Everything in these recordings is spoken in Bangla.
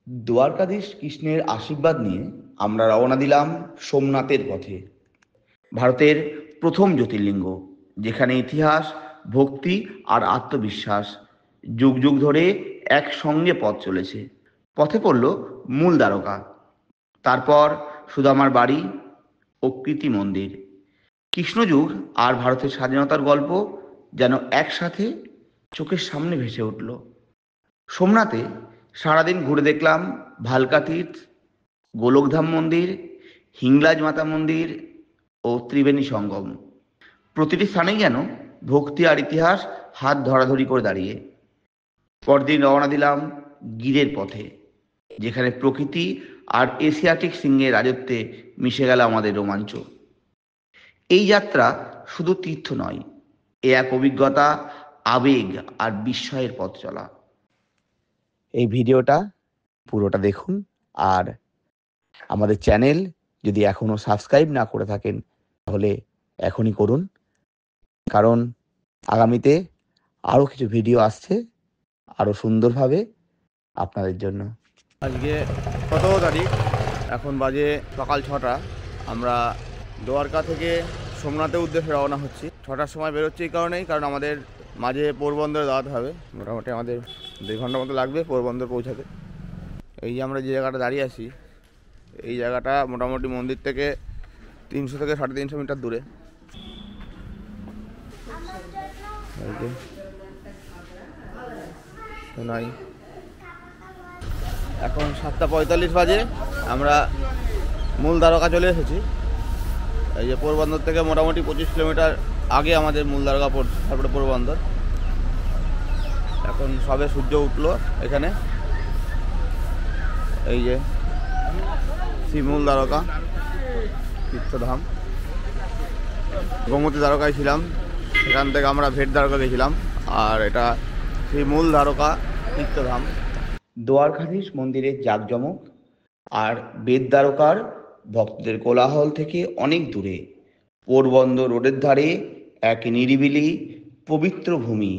দ্বারকাধীশ কৃষ্ণের আশীর্বাদ নিয়ে আমরা রওনা দিলাম সোমনাথের পথে। ভারতের প্রথম জ্যোতির্লিঙ্গ, যেখানে ইতিহাস, ভক্তি আর আত্মবিশ্বাস যুগ যুগ ধরে একসঙ্গে পথ চলেছে। পথে পড়ল মূল দ্বারকা, তারপর সুদামার বাড়ি ও কৃতি মন্দির। কৃষ্ণযুগ আর ভারতের স্বাধীনতার গল্প যেন একসাথে চোখের সামনে ভেসে উঠল। সোমনাথে সারাদিন ঘুরে দেখলাম ভালকা তীর্থ, গোলকধাম মন্দির, হিংলাজ মাতা মন্দির ও ত্রিবেণী সঙ্গম। প্রতিটি স্থানেই যেন ভক্তি আর ইতিহাস হাত ধরাধরি করে দাঁড়িয়ে। পরদিন রওনা দিলাম গিরের পথে, যেখানে প্রকৃতি আর এশিয়াটিক সিংহের রাজত্বে মিশে গেল আমাদের রোমাঞ্চ। এই যাত্রা শুধু তীর্থ নয়, এ এক অভিজ্ঞতা, আবেগ আর বিস্ময়ের পথ চলা। এই ভিডিওটা পুরোটা দেখুন, আর আমাদের চ্যানেল যদি এখনও সাবস্ক্রাইব না করে থাকেন তাহলে এখনই করুন, কারণ আগামীতে আরও কিছু ভিডিও আসছে আরও সুন্দরভাবে আপনাদের জন্য। আজকে কত তারিখ, এখন বাজে সকাল 6টা। আমরা দ্বারকা থেকে সোমনাথের উদ্দেশ্যে রওনা হচ্ছি। 6টার সময় বেরোচ্ছি এই কারণেই, কারণ আমাদের মাঝে পোরবন্দরে দাঁড়াতে হবে। মোটামুটি আমাদের 2 ঘন্টা মতো লাগবে পোরবন্দর পৌঁছাতে। এই যে আমরা যে জায়গাটা দাঁড়িয়ে আছি, এই জায়গাটা মোটামুটি মন্দির থেকে 300 থেকে 350 মিটার দূরে। এই যে শোনাই, এখন 7টা 45 বাজে। আমরা মূল দ্বারকা চলে এসেছি। এই যে পোরবন্দর থেকে মোটামুটি 25 কিলোমিটার আগে আমাদের মূল দ্বারকা পড়ছে, তারপরে পোরবন্দর। এখন সবে সূর্য উঠলো এখানে। এই যে শ্রীমূল দ্বারকা তীর্থধাম। গোমতী দ্বারকায় ছিলাম, সেখান থেকে আমরা ভেট দ্বারকা গেছিলাম, আর এটা শ্রীমূল দ্বারকা তীর্থধাম। দ্বারকাধীশ মন্দিরের জাঁকজমক আর বেদ দ্বারকার ভক্তদের কোলাহল থেকে অনেক দূরে পোরবন্দর রোডের ধারে এক নিরিবিলি পবিত্র ভূমি,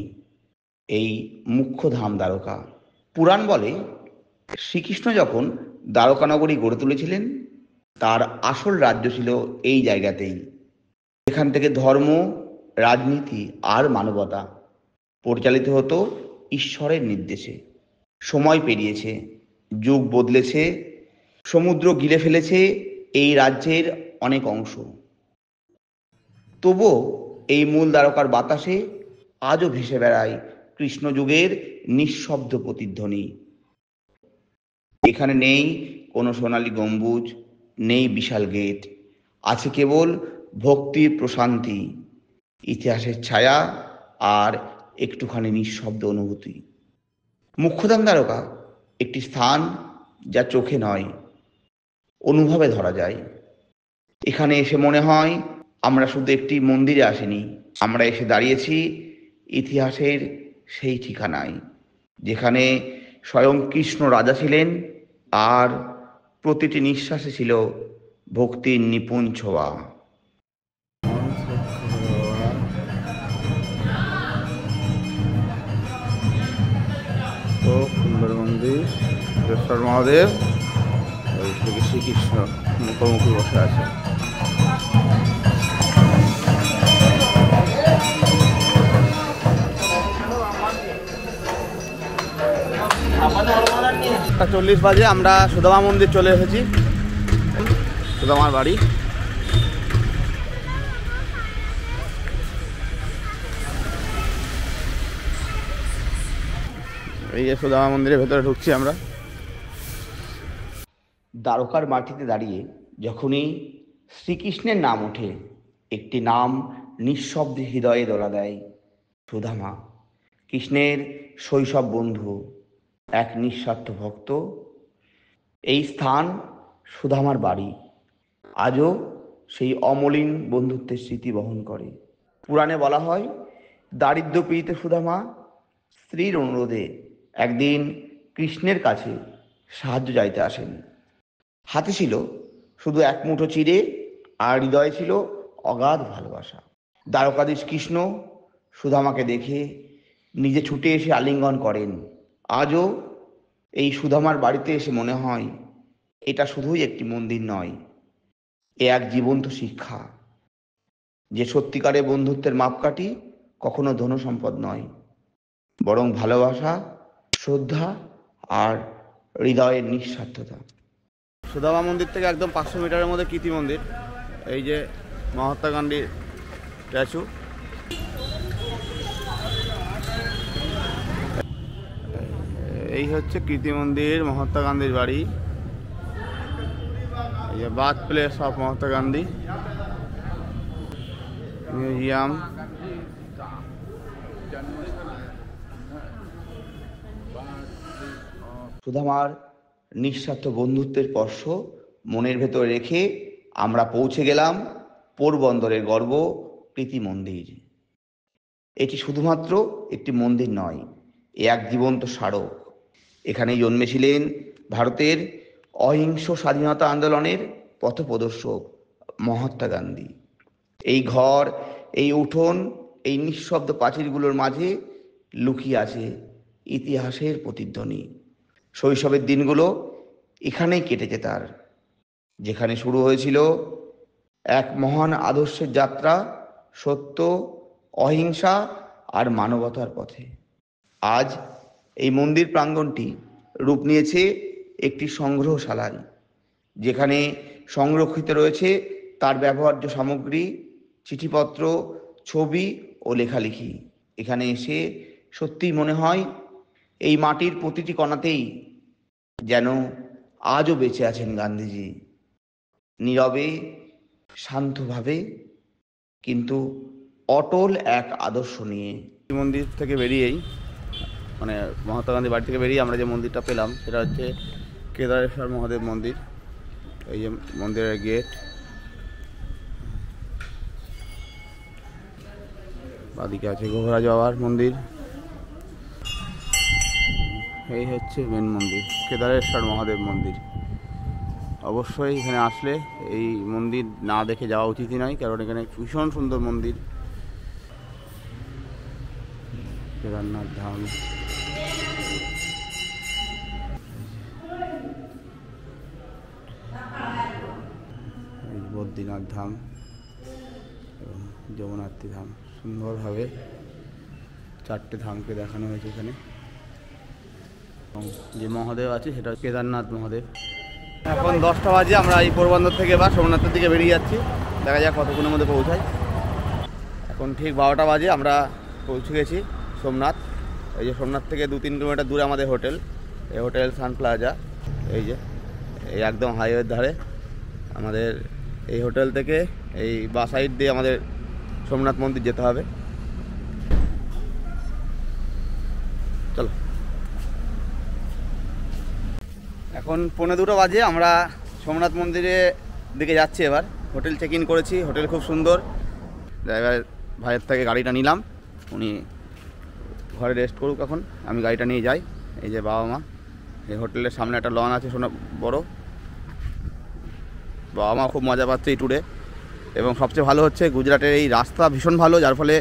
এই মুখ্য ধাম দ্বারকা। পুরাণ বলে, শ্রীকৃষ্ণ যখন দ্বারকানগরী গড়ে তুলেছিলেন, তার আসল রাজ্য ছিল এই জায়গাতেই। এখান থেকে ধর্ম, রাজনীতি আর মানবতা পরিচালিত হতো ঈশ্বরের নির্দেশে। সময় পেরিয়েছে, যুগ বদলেছে, সমুদ্র গিলে ফেলেছে এই রাজ্যের অনেক অংশ, তবুও এই মূল দ্বারকার বাতাসে আজও ভেসে বেড়ায় কৃষ্ণযুগের নিঃশব্দ প্রতিধ্বনি। এখানে নেই কোনো সোনালী গম্বুজ, নেই বিশাল গেট, আছে কেবল ভক্তির প্রশান্তি, ইতিহাসের ছায়া আর একটুখানি নিঃশব্দ অনুভূতি। মুখ্যধাম দ্বারকা একটি স্থান যা চোখে নয়, অনুভবে ধরা যায়। এখানে এসে মনে হয় আমরা শুধু একটি মন্দিরে আসিনি, আমরা এসে দাঁড়িয়েছি ইতিহাসের সেই ঠিকানায়, যেখানে স্বয়ং কৃষ্ণ রাজা ছিলেন আর প্রতিটি নিঃশ্বাসে ছিল ভক্তির নিপুণ ছোঁয়া। তো সুন্দর মন্দির, ঈশ্বর মহাদেব, ওই থেকে শ্রীকৃষ্ণ মুখোমুখি বসে আছে। টা 40 বাজে আমরা সুদামা মন্দির চলে এসেছি, সুদামার বাড়ি। এই যে সুদামা মন্দিরের ভেতরে ঢুকছি আমরা। দ্বারকার মাটিতে দাঁড়িয়ে যখনই শ্রীকৃষ্ণের নাম ওঠে, একটি নাম নিঃশব্দে হৃদয়ে দোলা দেয়, সুদামা। কৃষ্ণের শৈশব বন্ধু, এক নিঃস্বার্থ ভক্ত। এই স্থান সুদামার বাড়ি আজও সেই অমলিন বন্ধুত্বের স্মৃতি বহন করে। পুরাণে বলা হয়, দারিদ্র পীড়িত সুদামা স্ত্রীর অনুরোধে একদিন কৃষ্ণের কাছে সাহায্য চাইতে আসেন। হাতে ছিল শুধু এক মুঠো চিড়ে, আর হৃদয়ে ছিল অগাধ ভালোবাসা। দ্বারকাধীশ কৃষ্ণ সুদামাকে দেখে নিজে ছুটে এসে আলিঙ্গন করেন। আজও এই সুদামার বাড়িতে এসে মনে হয় এটা শুধুই একটি মন্দির নয়, এ এক জীবন্ত শিক্ষা যে সত্যিকারের বন্ধুত্বের মাপকাঠি কখনো ধন সম্পদ নয়, বরং ভালোবাসা, শ্রদ্ধা আর হৃদয়ের নিঃস্বার্থতা। সুদামা মন্দির থেকে একদম 500 মিটারের মধ্যে কীর্তি মন্দির। এই যে মহাত্মা গান্ধীর স্ট্যাচু। এই হচ্ছে কীর্তি মন্দির, মহাত্মা গান্ধীর বাড়ি। এই যে birth place of Mahatma Gandhi, museum. সুদামার নিঃস্বার্থ বন্ধুত্বের স্পর্শ মনের ভেতর রেখে আমরা পৌঁছে গেলাম পোরবন্দরের গর্ব প্রীতি মন্দির। এটি শুধুমাত্র একটি মন্দির নয়, এ এক জীবন্ত স্মারক। এখানেই জন্মেছিলেন ভারতের অহিংস স্বাধীনতা আন্দোলনের পথপ্রদর্শক মহাত্মা গান্ধী। এই ঘর, এই উঠোন, এই নিঃশব্দ প্রাচীরগুলোর মাঝে লুকিয়ে আছে ইতিহাসের প্রতিধ্বনি। শৈশবের দিনগুলো এখানেই কেটেছে তার, যেখানে শুরু হয়েছিল এক মহান আদর্শের যাত্রা, সত্য, অহিংসা আর মানবতার পথে। আজ এই মন্দির প্রাঙ্গণটি রূপ নিয়েছে একটি সংগ্রহশালায়, যেখানে সংরক্ষিত রয়েছে তার ব্যবহার্য সামগ্রী, চিঠিপত্র, ছবি ও লেখালেখি। এখানে এসে সত্যিই মনে হয় এই মাটির প্রতিটি কণাতেই যেন আজও বেঁচে আছেন গান্ধীজি, নীরবে, শান্তভাবে, কিন্তু অটল এক আদর্শ নিয়ে। মন্দির থেকে বেরিয়েই, মানে মহাত্মা গান্ধীর বাড়ি থেকে বেরিয়ে আমরা যে মন্দিরটা পেলাম সেটা হচ্ছে কেদারেশ্বর মহাদেব মন্দির। এই যে মন্দিরের গেট, বাদিকে আছে গোঘরাজ বাবার মন্দির। এই হচ্ছে মেন মন্দির, কেদারেশ্বর মহাদেব মন্দির। অবশ্যই এখানে আসলে এই মন্দির না দেখে যাওয়া উচিতই নয়, কারণ এখানে ভীষণ সুন্দর মন্দির। কেদারনাথ ধাম, বদ্রীনাথ ধাম এবং যমুনাত্রী ধাম। সুন্দরভাবে 4টে ধামকে দেখানো হয়েছে এখানে। এবং যে মহাদেব আছে সেটা কেদারনাথ মহাদেব। এখন 10টা বাজে, আমরা এই পোরবন্দর থেকে এবার সোমনাথের দিকে বেরিয়ে যাচ্ছি। দেখা যাক কতক্ষণের মধ্যে পৌঁছাই। এখন ঠিক 12টা বাজে, আমরা পৌঁছে গেছি সোমনাথ। এই যে সোমনাথ থেকে 2-3 কিলোমিটার দূরে আমাদের হোটেল, এই হোটেল সান প্লাজা। এই যে এই একদম হাইওয়ের ধারে আমাদের এই হোটেল থেকে এই বাঁ সাইড দিয়ে আমাদের সোমনাথ মন্দির যেতে হবে। চলো, এখন 1:45 বাজে, আমরা সোমনাথ মন্দিরের দিকে যাচ্ছি। এবার হোটেল চেক ইন করেছি, হোটেল খুব সুন্দর। ড্রাইভার ভাইয়ের থেকে গাড়িটা নিলাম, উনি ঘরে রেস্ট করুক, এখন আমি গাড়িটা নিয়ে যাই। এই যে বাবা মা, এই হোটেলের সামনে একটা লন আছে বড়। বাবা মা খুব মজা পাচ্ছে এই ট্যুরে। এবং সবচেয়ে ভালো হচ্ছে গুজরাটের এই রাস্তা ভীষণ ভালো, যার ফলে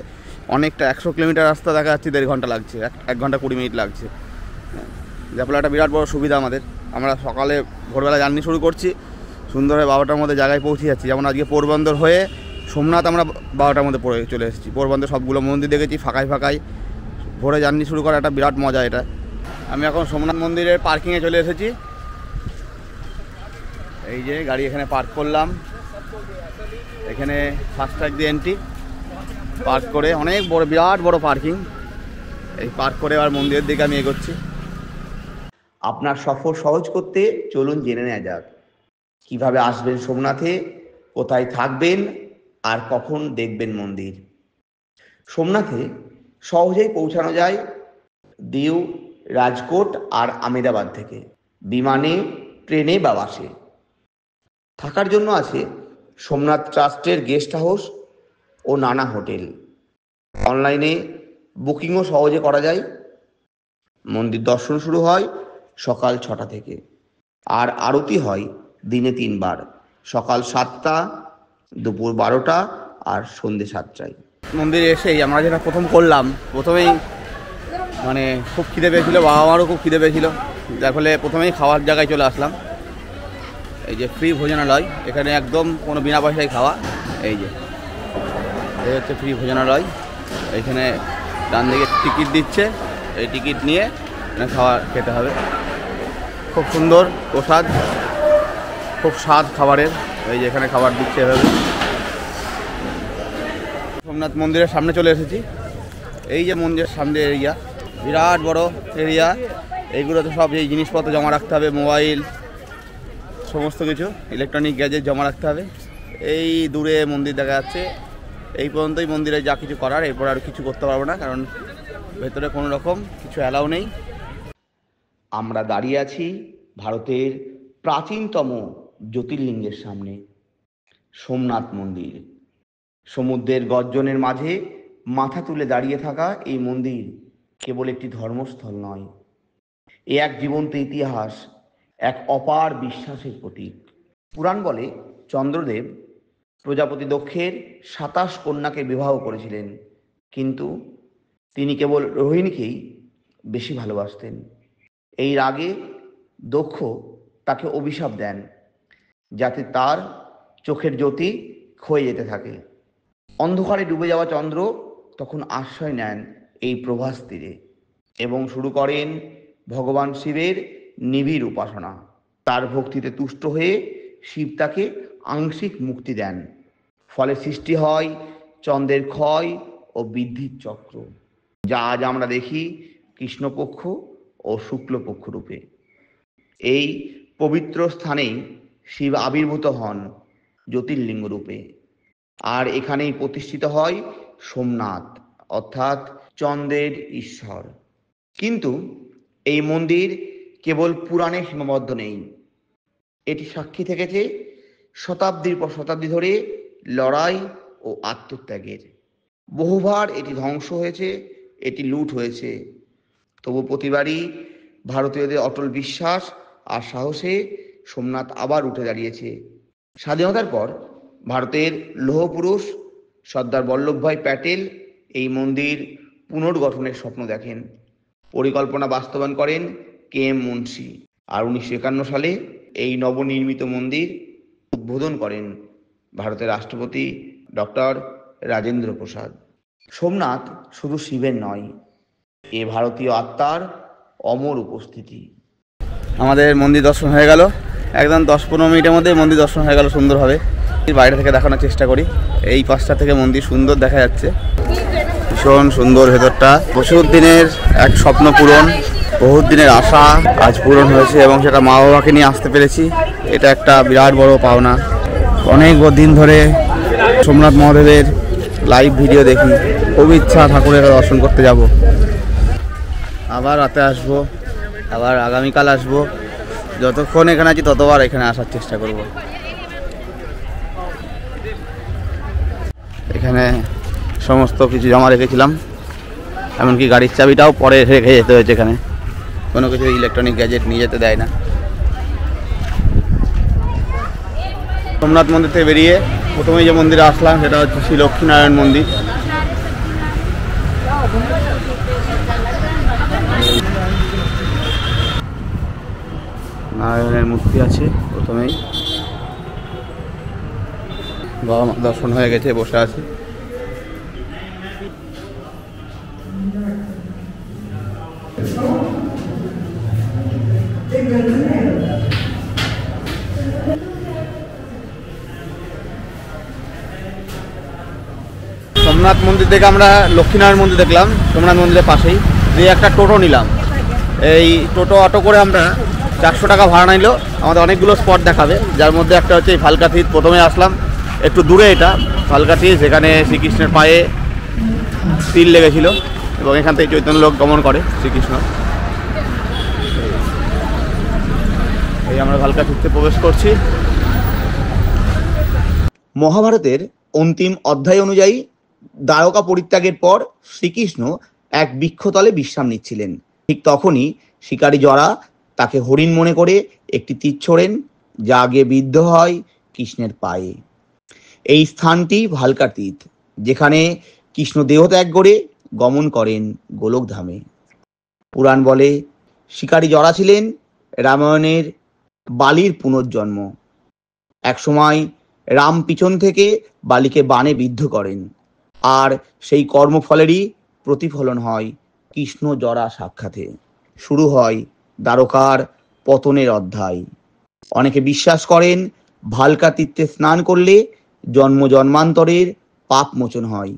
অনেকটা 100 কিলোমিটার রাস্তা দেখা যাচ্ছে 1.5 ঘন্টা লাগছে, 1 ঘন্টা 20 মিনিট লাগছে। যার ফলে একটা বিরাট বড় সুবিধা আমাদের। আমরা সকালে ভোরবেলা জার্নি শুরু করছি, সুন্দর হয়ে 12টার মধ্যে জায়গায় পৌঁছে যাচ্ছি। যেমন আজকে পোরবন্দর হয়ে সোমনাথ আমরা 12টার মধ্যে চলে এসেছি। পোরবন্দর সবগুলো মন্দির দেখেছি, ফাঁকায় ভোরে জার্নি শুরু করা একটা বিরাট মজা এটা। আমি এখন সোমনাথ মন্দিরের পার্কিংয়ে চলে এসেছি। এই যে গাড়ি এখানে পার্ক করলাম, এখানে ফাস্ট্যাগ দিয়ে এন্ট্রি। পার্ক করে অনেক বড়, বিরাট বড় পার্কিং। এই পার্ক করে আর মন্দিরের দিকে আমি এগোচ্ছি। আপনার সফর সহজ করতে চলুন জেনে নেওয়া যাক কিভাবে আসবেন সোমনাথে, কোথায় থাকবেন আর কখন দেখবেন মন্দির। সোমনাথে সহজেই পৌঁছানো যায় দিউ, রাজকোট আর আমেদাবাদ থেকে, বিমানে, ট্রেনে বা বাসে। থাকার জন্য আছে সোমনাথ ট্রাস্টের গেস্ট হাউস ও নানা হোটেল। অনলাইনে বুকিংও সহজে করা যায়। মন্দির দর্শন শুরু হয় সকাল 6টা থেকে, আর আরতি হয় দিনে 3 বার, সকাল 7টা, দুপুর 12টা আর সন্ধ্যে 7টায়। মন্দিরে এসেই আমরা যেটা প্রথম করলাম, প্রথমেই মানে খুব খিদে পেয়েছিল, বাবা মারও খুব খিদে পেয়েছিল। যার ফলে প্রথমেই খাওয়ার জায়গায় চলে আসলাম। এই যে ফ্রি ভোজনালয়, এখানে একদম কোনো বিনা পয়সায় খাওয়া। এই হচ্ছে ফ্রি ভোজনালয়। এইখানে ডান দিকে টিকিট দিচ্ছে, এই টিকিট নিয়ে এখানে খাওয়া খেতে হবে। খুব সুন্দর প্রসাদ, খুব স্বাদ খাবারের। এই যে এখানে খাবার দিচ্ছে এভাবে। সোমনাথ মন্দিরের সামনে চলে এসেছি। এই যে মন্দিরের সামনে এরিয়া, বিরাট বড় এরিয়া। এইগুলোতে সব এই জিনিসপত্র জমা রাখতে হবে, মোবাইল, সমস্ত কিছু ইলেকট্রনিক গ্যাজেট জমা রাখতে হবে। এই দূরে মন্দির দেখা যাচ্ছে। এই পর্যন্তই মন্দিরে যা কিছু করার, এরপর আর কিছু করতে পারবো না, কারণ ভেতরে কোনো রকম কিছু অ্যালাউ নেই। আমরা দাঁড়িয়ে আছি ভারতের প্রাচীনতম জ্যোতির্লিঙ্গের সামনে, সোমনাথ মন্দির। সমুদ্রের গর্জনের মাঝে মাথা তুলে দাঁড়িয়ে থাকা এই মন্দির কেবল একটি ধর্মস্থল নয়, এ এক জীবন্ত ইতিহাস, এক অপার বিশ্বাসের প্রতীক। পুরাণ বলে চন্দ্রদেব প্রজাপতি দক্ষের 27 কন্যাকে বিবাহ করেছিলেন, কিন্তু তিনি কেবল রোহিণীকেই বেশি ভালোবাসতেন। এই রাগে দক্ষ তাকে অভিশাপ দেন, যাতে তার চোখের জ্যোতি ক্ষয়ে যেতে থাকে। অন্ধকারে ডুবে যাওয়া চন্দ্র তখন আশ্রয় নেন এই প্রভাস তীরে এবং শুরু করেন ভগবান শিবের নিবিড় উপাসনা। তার ভক্তিতে তুষ্ট হয়ে শিব তাকে আংশিক মুক্তি দেন। ফলে সৃষ্টি হয় চন্দ্রের ক্ষয় ও বৃদ্ধির চক্র, যা আজ আমরা দেখি কৃষ্ণপক্ষ ও শুক্লপক্ষ রূপে। এই পবিত্র স্থানেই শিব আবির্ভূত হন জ্যোতির্লিঙ্গ রূপে, আর এখানেই প্রতিষ্ঠিত হয় সোমনাথ, অর্থাৎ চন্দ্রের ঈশ্বর। কিন্তু এই মন্দির কেবল পুরাণে সীমাবদ্ধ নেই, এটি সাক্ষী থেকেছে শতাব্দীর পর শতাব্দী ধরে লড়াই ও আত্মত্যাগের। বহুবার এটি ধ্বংস হয়েছে, এটি লুট হয়েছে, তবু প্রতিবারই ভারতীয়দের অটল বিশ্বাস আর সাহসে সোমনাথ আবার উঠে দাঁড়িয়েছে। স্বাধীনতার পর ভারতের লৌহপুরুষ সর্দার বল্লভভাই প্যাটেল এই মন্দির পুনর্গঠনের স্বপ্ন দেখেন। পরিকল্পনা বাস্তবায়ন করেন KM মুন্সি, আর 1951 সালে এই নবনির্মিত মন্দির উদ্বোধন করেন ভারতের রাষ্ট্রপতি ডক্টর রাজেন্দ্র প্রসাদ। সোমনাথ শুধু শিবের নয়, এ ভারতীয় আত্মার অমর উপস্থিতি। আমাদের মন্দির দর্শন হয়ে গেল, একদম 10-15 মিনিটের মধ্যে মন্দির দর্শন হয়ে গেল সুন্দরভাবে। বাইরে থেকে দেখানোর চেষ্টা করি। এই পাশটা থেকে মন্দির সুন্দর দেখা যাচ্ছে, ভীষণ সুন্দর ভেতরটা। প্রচুর দিনের এক স্বপ্ন পূরণ, বহুত দিনের আশা আজ পূরণ হয়েছে, এবং সেটা মা বাবাকে নিয়ে আসতে পেরেছি। এটা একটা বিরাট বড় পাওনা। অনেক দিন ধরে সোমনাথ মহাদেবের লাইভ ভিডিও দেখি, খুব ইচ্ছা ঠাকুরের দর্শন করতে যাব। আবার রাতে আসবো, আবার আগামীকাল আসবো। যতক্ষণ এখানে আছি ততবার এখানে আসার চেষ্টা করব। এখানে সমস্ত কিছু জমা রেখেছিলাম, এমনকি গাড়ির চাবিটাও পরে রেখে যেতে হয়েছে। এখানে কোনো কিছু ইলেকট্রনিক গ্যাজেট নিয়ে যেতে দেয় না। সোমনাথ মন্দির থেকে বেরিয়ে প্রথমেই যে মন্দিরে আসলাম সেটা হচ্ছে শ্রী লক্ষ্মীনারায়ণ মন্দির। নারায়ণের মূর্তি আছে প্রথমেই। বাবা মা দর্শন হয়ে গেছে, বসে আছে। সোমনাথ মন্দির থেকে আমরা লক্ষ্মীনারায়ণ মন্দির দেখলাম, সোমনাথ মন্দিরের পাশেই। দিয়ে একটা টোটো নিলাম। এই টোটো অটো করে আমরা 400 টাকা ভাড়া নিল, আমাদের অনেকগুলো স্পট দেখাবে, যার মধ্যে একটা হচ্ছে এই ফালকাথিত। প্রথমে আসলাম একটু দূরে, এটা ফালকাথি, যেখানে শ্রীকৃষ্ণের পায়ে তিল লেগেছিল, এবং এখান থেকে চৈতন্য লোক গমন করে শ্রীকৃষ্ণ। এই আমরা ফালকাথিতে প্রবেশ করছি। মহাভারতের অন্তিম অধ্যায় অনুযায়ী দ্বারকা পরিত্যাগের পর শ্রীকৃষ্ণ এক বৃক্ষতলে বিশ্রাম নিচ্ছিলেন। ঠিক তখনই শিকারী জরা তাকে হরিণ মনে করে একটি তীর ছোড়েন, যা গিয়ে বিদ্ধ হয় কৃষ্ণের পায়ে। এই স্থানটি ভালকাতীত, যেখানে কৃষ্ণ দেহত্যাগ করে গমন করেন গোলকধামে। পুরাণ বলে শিকারী জরা ছিলেন রামায়ণের বালির পুনর্জন্ম। একসময় রাম পিছন থেকে বালিকে বাণে বিদ্ধ করেন, আর সেই কর্মফলেরই প্রতিফলন হয় কৃষ্ণ জরা সাক্ষাতে। শুরু হয় দ্বারকার পতনের অধ্যায়। অনেকে বিশ্বাস করেন ভালকা তীর্থে স্নান করলে জন্ম জন্মান্তরের পাপ মোচন হয়,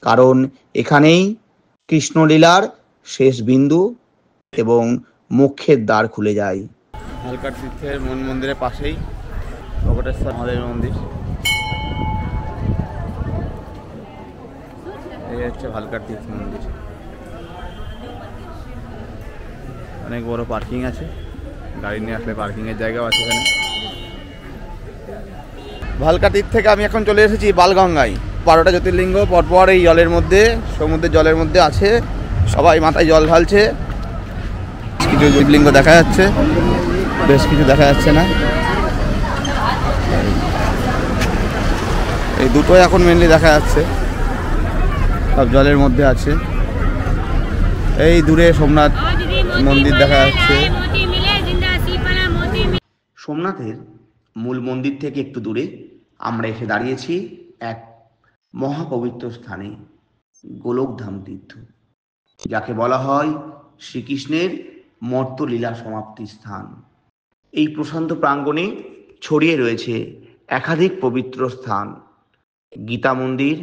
কারণ এখানেই কৃষ্ণলীলার শেষ বিন্দু এবং মোক্ষের দ্বার খুলে যায়। ভালকা তীর্থের মন্দিরের পাশেই ভগটেশ্বর মহাদেবের মন্দির। এই হচ্ছে ভালকা তীর্থ মন্দির। অনেক বড় পার্কিং আছে, গাড়ি নিয়ে আসলে পার্কিংয়ের জায়গাও আছে এখানে। ভালকা তীর্থ থেকে আমি এখন চলে এসেছি বালগঙ্গায়। 12টা জ্যোতির্লিঙ্গ পরপর এই জলের মধ্যে, সমুদ্রের জলের মধ্যে আছে। সবাই মাথায় জল ঢালছে। কিছু জ্যোতির্লিঙ্গ দেখা যাচ্ছে, বেশ কিছু দেখা যাচ্ছে না। এই দুটোই এখন মেনলি দেখা যাচ্ছে, সব জলের মধ্যে আছে। এই দূরে সোমনাথ মন্দির দেখা যাচ্ছে। সোমনাথের মূল মন্দির থেকে একটু দূরে আমরা এসে দাঁড়িয়েছি এক মহাপবিত্র স্থানে, গোলকধাম তীর্থ, যাকে বলা হয় শ্রীকৃষ্ণের মর্ত্যলীলা সমাপ্তির স্থান। এই প্রশান্ত প্রাঙ্গণে ছড়িয়ে রয়েছে একাধিক পবিত্র স্থান: গীতা মন্দির,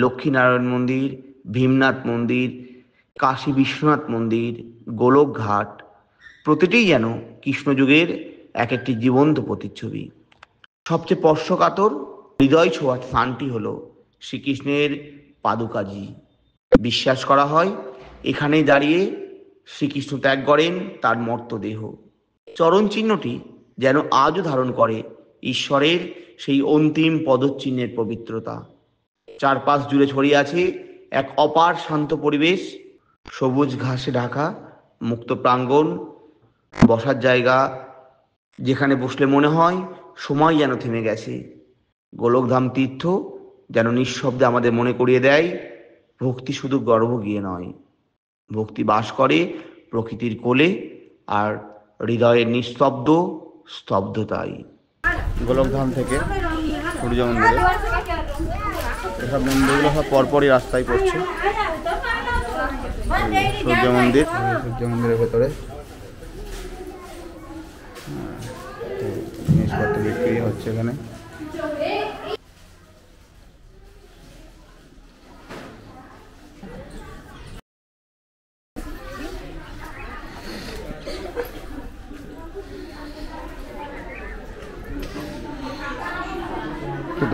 লক্ষ্মীনারায়ণ মন্দির, ভীমনাথ মন্দির, কাশী বিশ্বনাথ মন্দির, গোলক ঘাট। প্রতিটিই যেন কৃষ্ণযুগের এক একটি জীবন্ত প্রতিচ্ছবি। সবচেয়ে স্পর্শকাতর, হৃদয় ছোঁয়ার স্থানটি হল শ্রীকৃষ্ণের পাদুকাজি। বিশ্বাস করা হয় এখানেই দাঁড়িয়ে শ্রীকৃষ্ণ ত্যাগ করেন তার মর্তদেহ। চরণ চিহ্নটি যেন আজও ধারণ করে ঈশ্বরের সেই অন্তিম পদচিহ্নের পবিত্রতা। চারপাশ জুড়ে ছড়িয়ে আছে এক অপার শান্ত পরিবেশ, সবুজ ঘাসে ঢাকা মুক্ত প্রাঙ্গণ, বসার জায়গা যেখানে বসলে মনে হয় সময় যেন থেমে গেছে। গোলকধাম তীর্থ যেন নিঃশব্দে আমাদের মনে করিয়ে দেয় ভক্তি শুধু গর্ভ গিয়ে নয়, ভক্তি বাস করে প্রকৃতির কোলে আর হৃদয়ের নিস্তব্ধ স্তব্ধতাই। গোলকধাম থেকে সূর্য মন্দিরে, এসব মন্দিরগুলো সব পরপরই রাস্তায় পড়ছে। সূর্য মন্দির, সূর্য মন্দিরের ভেতরে জিনিসপত্র বিক্রি হচ্ছে এখানে।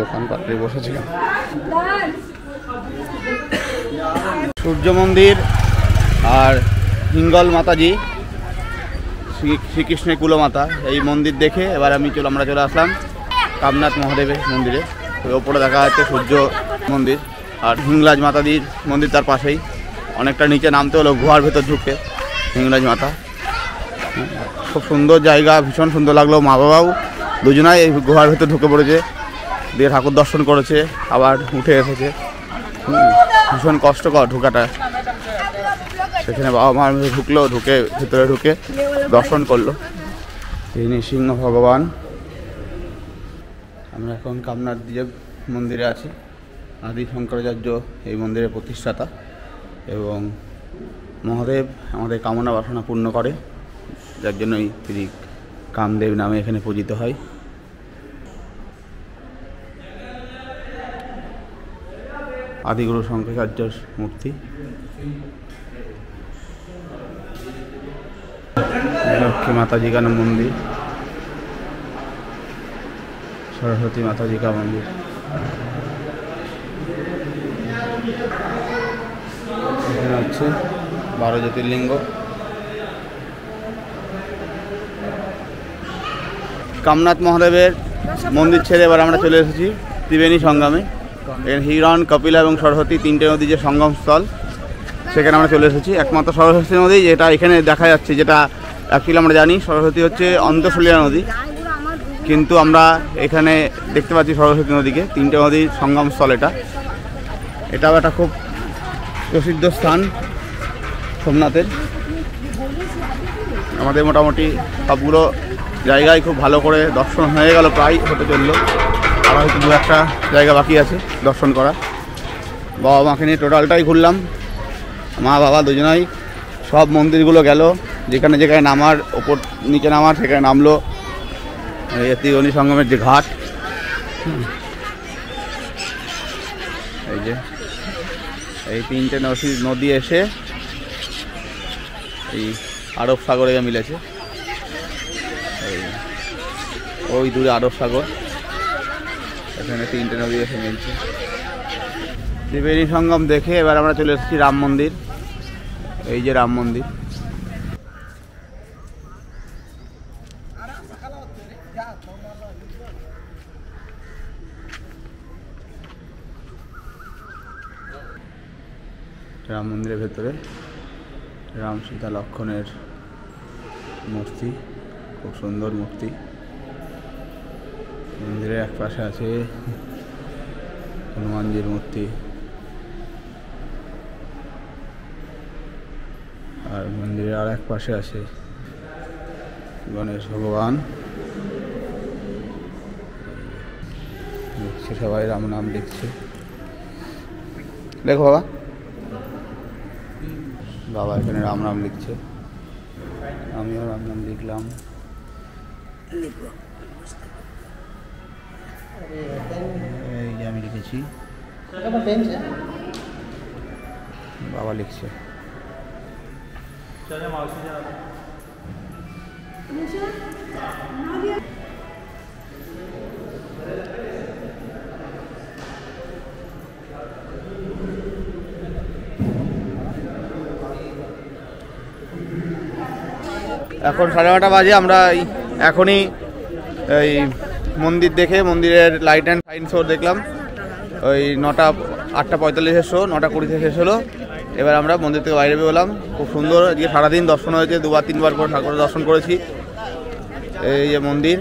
দোকানপাটে বসেছিলাম। সূর্য মন্দির আর হিঙ্গল মাতাজি, শ্রীকৃষ্ণের কুলমাতা, এই মন্দির দেখে এবার আমরা চলে আসলাম কামনাথ মহাদেবের মন্দিরে। ওই ওপরে দেখা যাচ্ছে সূর্য মন্দির আর হিংলাজ মাতাজির মন্দির তার পাশেই। অনেকটা নিচে নামতে হলো গুহার ভেতর ঢুকে হিংলাজ মাতা। খুব সুন্দর জায়গা, ভীষণ সুন্দর লাগলো। মা বাবাও দুজনাই এই গুহার ভেতর ঢুকে পড়েছে, দিয়ে ঠাকুর দর্শন করেছে, আবার উঠে এসেছে। ভীষণ কষ্টকর ঢোকাটা। সেখানে বাবা মা ঢুকলো, ভিতরে ঢুকে দর্শন করলো। এই নৃসিংহ ভগবান। আমরা এখন কামনাথ দেব মন্দিরে আছি। আদি শঙ্করাচার্য এই মন্দিরের প্রতিষ্ঠাতা, এবং মহাদেব আমাদের কামনা বাসনা পূর্ণ করে, যার জন্যই তিনি কামদেব নামে এখানে পূজিত হয়। আদিগুরু শঙ্করাচার্যর মূর্তি। লক্ষ্মী মাতাজি का মন্দির, সরস্বতী মাতাজি का মন্দির। এখানে হচ্ছে 12 জ্যোতির্লিঙ্গ। কামনাথ মহাদেবের মন্দির ছেড়ে এবার আমরা চলে এসেছি ত্রিবেণী সঙ্গমে। এখানে হিরণ, কপিলা এবং সরস্বতী তিনটে নদী যে সঙ্গমস্থল, সেখানে আমরা চলে এসেছি। একমাত্র সরস্বতী নদী যেটা এখানে দেখা যাচ্ছে, যেটা অ্যাকচুয়ালি আমরা জানি সরস্বতী হচ্ছে অন্তঃসলীলা নদী, কিন্তু আমরা এখানে দেখতে পাচ্ছি সরস্বতী নদীকে। তিনটে নদীর সঙ্গমস্থল এটাও একটা খুব প্রসিদ্ধ স্থান সোমনাথের। আমাদের মোটামুটি সবগুলো জায়গায় খুব ভালো করে দর্শন হয়ে গেল, প্রায় হতে চললো। আর হয়তো দু একটা জায়গা বাকি আছে দর্শন করা। বাবা মাকে নিয়ে টোটালটাই ঘুরলাম, মা বাবা দুজনাই। সব মন্দিরগুলো গেল, যেখানে যেখানে নামার, ওপর নিচে নামার সেখানে নামলো। এই ত্রিবেণী সঙ্গমের যে ঘাট, এই যে এই তিনটে নদী এসে এই আরব সাগরে মিলেছে। এই ওই দূরে আরব সাগর, এখানে তিনটে নদী এসে মিলছে। ত্রিবেণী সঙ্গম দেখে এবার আমরা চলে এসেছি রাম মন্দির। এই যে রাম মন্দির, রাম মন্দিরের ভেতরে রাম সীতা লক্ষ্মণের মূর্তি, খুব সুন্দর মূর্তি। মন্দিরের এক পাশে আছে হনুমানজির মূর্তি, আর মন্দিরের আর এক পাশে আছে গণেশ ভগবান। লিখছে সবাই, রাম নাম লিখছে। দেখো বাবা, বাবা এখানে রাম নাম লিখছে, আমিও রাম নাম লিখলাম। এই যে আমি লিখেছি, বাবা লিখছে। এখন 9:30 বাজে। আমরা এখনই এই মন্দির দেখে, মন্দিরের লাইট অ্যান্ড সাইন শো দেখলাম। ওই 8:45 শো, 9:20 শেষ হলো। এবার আমরা মন্দির থেকে বাইরে বেরোলাম। খুব সুন্দর, আজকে সারাদিন দর্শন হয়েছে, 2-3 করে ঠাকুরের দর্শন করেছি। এই যে মন্দির,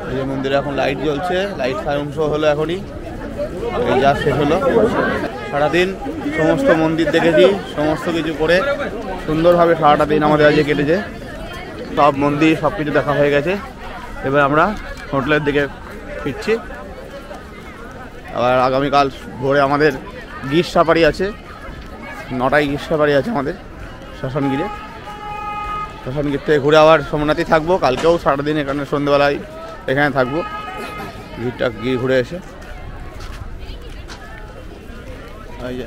এই যে মন্দিরে এখন লাইট জ্বলছে, লাইট সাইন শো হলো এখনই, এই যা শেষ হলো। সারাদিন সমস্ত মন্দির দেখেছি, সমস্ত কিছু করে সুন্দরভাবে সারাটা দিন আমাদের আজকে কেটেছে। সব মন্দির সব কিছু দেখা হয়ে গেছে। এবার আমরা হোটেলের দিকে ফিরছি। আবার আগামীকাল ভোরে আমাদের গির সাফারি আছে, 9টায় গির সাফারি আছে আমাদের শ্মশানগিরে। শ্মশানগির থেকে ঘুরে আবার সোমনাথই থাকবো। কালকেও সারাদিন এখানে সন্ধ্যেবেলায় এখানে থাকবো, গির ঘুরে এসে। এই যে